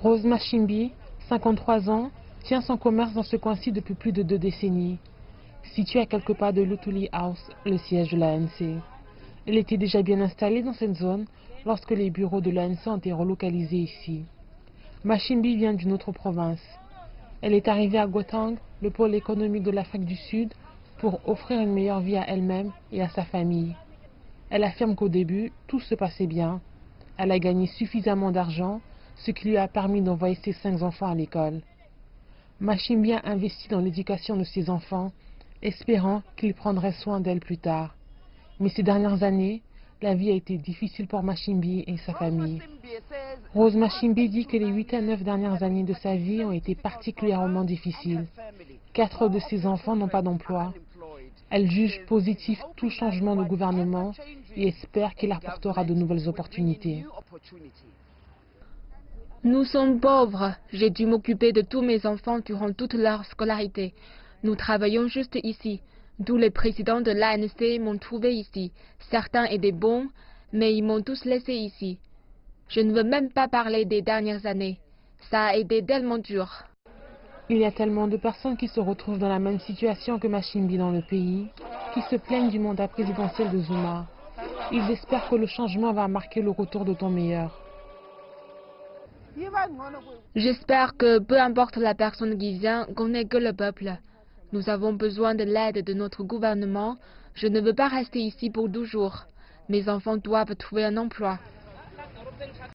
Rose Machimbi, 53 ans, tient son commerce dans ce coin-ci depuis plus de 2 décennies. Située à quelques pas de Luthuli House, le siège de l'ANC. Elle était déjà bien installée dans cette zone lorsque les bureaux de l'ANC ont été relocalisés ici. Machimbi vient d'une autre province. Elle est arrivée à Gauteng, le pôle économique de l'Afrique du Sud, pour offrir une meilleure vie à elle-même et à sa famille. Elle affirme qu'au début, tout se passait bien. Elle a gagné suffisamment d'argent, ce qui lui a permis d'envoyer ses 5 enfants à l'école. Machimbi a investi dans l'éducation de ses enfants, espérant qu'il prendrait soin d'elle plus tard. Mais ces dernières années, la vie a été difficile pour Machimbi et sa famille. Rose Machimbi dit que les 8 à 9 dernières années de sa vie ont été particulièrement difficiles. 4 de ses enfants n'ont pas d'emploi. Elle juge positif tout changement de gouvernement et espère qu'il apportera de nouvelles opportunités. Nous sommes pauvres. J'ai dû m'occuper de tous mes enfants durant toute leur scolarité. Nous travaillons juste ici. Tous les présidents de l'ANC m'ont trouvé ici. Certains étaient bons, mais ils m'ont tous laissé ici. Je ne veux même pas parler des dernières années. Ça a été tellement dur. Il y a tellement de personnes qui se retrouvent dans la même situation que Machimbi dans le pays, qui se plaignent du mandat présidentiel de Zuma. Ils espèrent que le changement va marquer le retour de temps meilleur. J'espère que, peu importe la personne qui vient, qu'on n'est que le peuple. Nous avons besoin de l'aide de notre gouvernement. Je ne veux pas rester ici pour toujours. Mes enfants doivent trouver un emploi.